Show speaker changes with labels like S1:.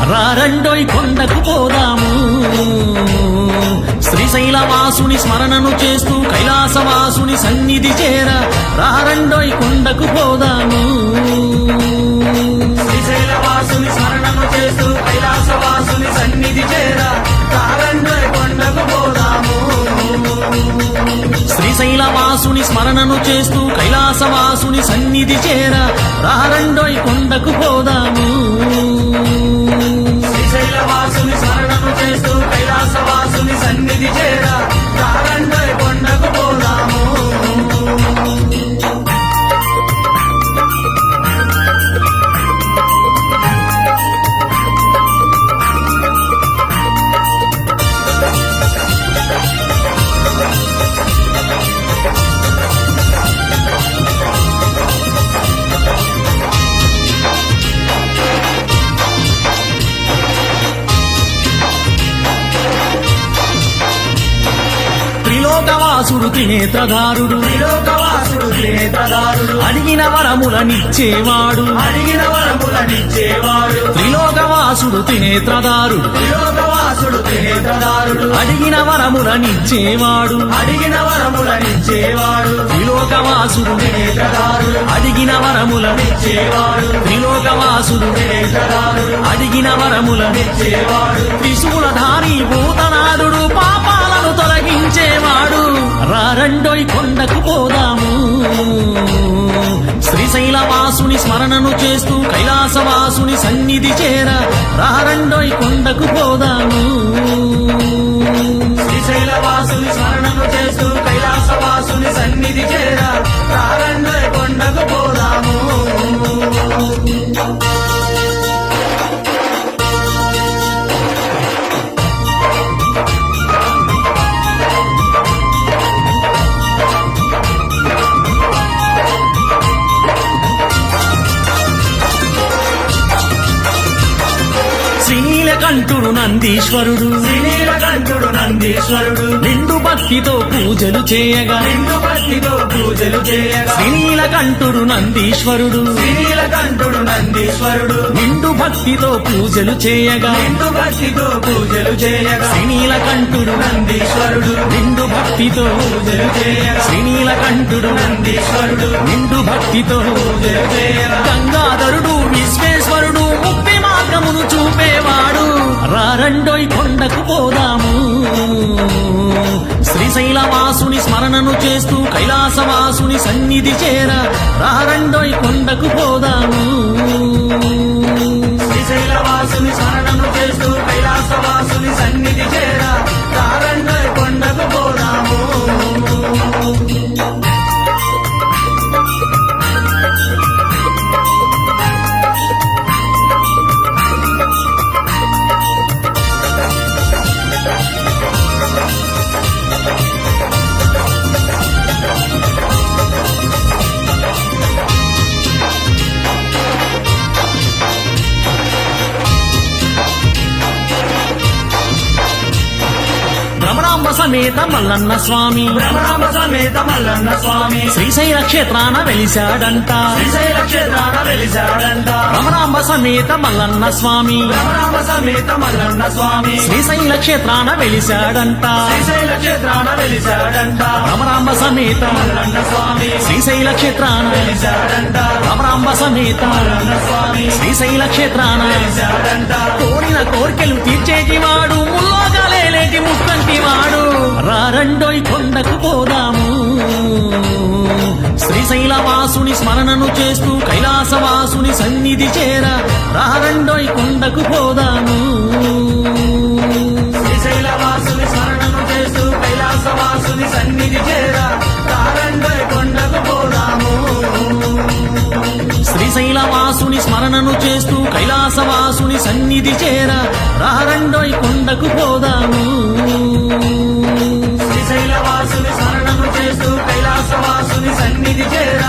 S1: రారండోయ్ కొండకు పోదాము శ్రీశైలవాసుని స్మరణను చేస్తూ కైలాసవాసుని సన్నిధి చేర రారండోయ్ కొండకు పోదాము
S2: శ్రీశైలవాసుని స్మరణను చేస్తూ కైలాసవాసుని సన్నిధి చేర రారండోయ్ కొండకు పోదాము
S1: శ్రీశైలవాసుని స్మరణను చేస్తూ కైలాసవాసుని సన్నిధి చేర రారండోయ్ కొండకు పోదాము
S2: శ్రీశైలవాసుని స్మరణను చేస్తూ కైలాసవాసుని సన్నిధి చేర రారండోయ్ కొండకు పోదాము
S1: త్రిలోకవాసుడు త్రినేత్రధారుడు
S2: త్రిలోకవాసుడు త్రినేత్రధారుడు
S1: అడిగిన వరములనిచ్చేవాడు
S2: అడిగిన వరములనిచ్చేవాడు
S1: త్రిలోకవాసుడు త్రినేత్రధారుడు
S2: త్రిలోకవాసుడు త్రినేత్రధారుడు
S1: అడిగిన వరములనిచ్చేవాడు
S2: అడిగిన వరములనిచ్చేవాడు
S1: త్రిలోకవాసుడు
S2: త్రినేత్రధారుడు
S1: అడిగిన వరములనిచ్చేవాడు త్రిలోకవాసుడు
S2: త్రినేత్రధారుడు
S1: అడిగిన వరములనిచ్చేవాడు త్రిశూలధారి భూతనాథుడు పాపాలను తొలగించేవాడు రారండోయ్ కొండకు పోదాము శ్రీశైలవాసుని స్మరణను చేస్తూ కైలాసవాసుని సన్నిధి చేర రారండోయ్ కొండకు పోదాము
S2: శ్రీశైలవాసుని స్మరణను చేస్తూ కైలాసవాసుని సన్నిధి చేర రారండోయ్ కొండకు పోదాము
S1: శ్రీనీలకంఠుడు నందీశ్వరుడు
S2: శ్రీనీలకంఠుడు నందీశ్వరుడు
S1: నిండు భక్తితో పూజలు చేయగా
S2: నిండు భక్తితో పూజలు చేయగా
S1: శ్రీనీలకంఠుడు నందీశ్వరుడు
S2: శ్రీనీలకంఠుడు నందీశ్వరుడు
S1: నిండు భక్తితో పూజలు చేయగా
S2: నిండు భక్తితో పూజలు చేయగా
S1: శ్రీనీలకంఠుడు
S2: నందీశ్వరుడు
S1: నిండు భక్తితో
S2: పూజలు చేయగా
S1: శ్రీనీలకంఠుడు
S2: నందీశ్వరుడు
S1: నిండు భక్తితో
S2: పూజలు చేయగా
S1: గంగాధరుడు విశ్వేశ్వరుడు ముక్తి మార్గమును చూపేవాడు రారండోయ్ కొండకు పోదాము శ్రీశైలవాసుని స్మరణను చేస్తూ కైలాసవాసుని సన్నిధి చేర రారండోయ్ కొండకు పోదాము
S2: శ్రీశైలవాసుని స్మరణను చేస్తూ కైలాసవాసుని సన్నిధి చేర రారండోయ్ కొండకు పోదాము
S1: భ్రమరాంబ సమేత మల్లన్న స్వామి
S2: భ్రమరాంబ సమేత మల్లన్న స్వామి
S1: శ్రీశైల క్షేత్రాన వెలిశాడంట
S2: శ్రీశైల క్షేత్రాన వెలిశాడంట
S1: భ్రమరాంబ సమేత మల్లన్న స్వామి
S2: భ్రమరాంబ సమేత మల్లన్న స్వామి
S1: శ్రీశైల క్షేత్రాన వెలిశాడంట
S2: శ్రీశైల క్షేత్రాన వెలిశాడంట
S1: భ్రమరాంబ సమేత
S2: మల్లన్న స్వామి
S1: శ్రీశైల క్షేత్రాన
S2: వెలిశాడంట
S1: భ్రమరాంబ సమేత
S2: మల్లన్న స్వామి
S1: శ్రీశైల క్షేత్రాన
S2: వెలిశాడంట
S1: కోరిన కోర్కెలు తీర్చేటివాడు ముల్లోగాలేటి ముక్కంటివాడు రారండోయ్ కొండకు పోదాము శ్రీశైలవాసుని స్మరణను చేస్తూ కైలాసవాసుని సన్నిధి చేర రారండోయ్ కొండకు పోదాము
S2: శ్రీశైలవాసుని స్మరణను చేస్తూ కైలాసవాసుని సన్నిధి చేర రారండోయ్ కొండకు పోదాము
S1: శ్రీశైలవాసుని స్మరణను చేస్తూ కైలాసవాసుని సన్నిధి చేర రారండోయ్ కొండకు పోదాము
S2: శ్రీశైలవాసుని స్మరణను చేస్తూ కైలాసవాసుని సన్నిధి చేర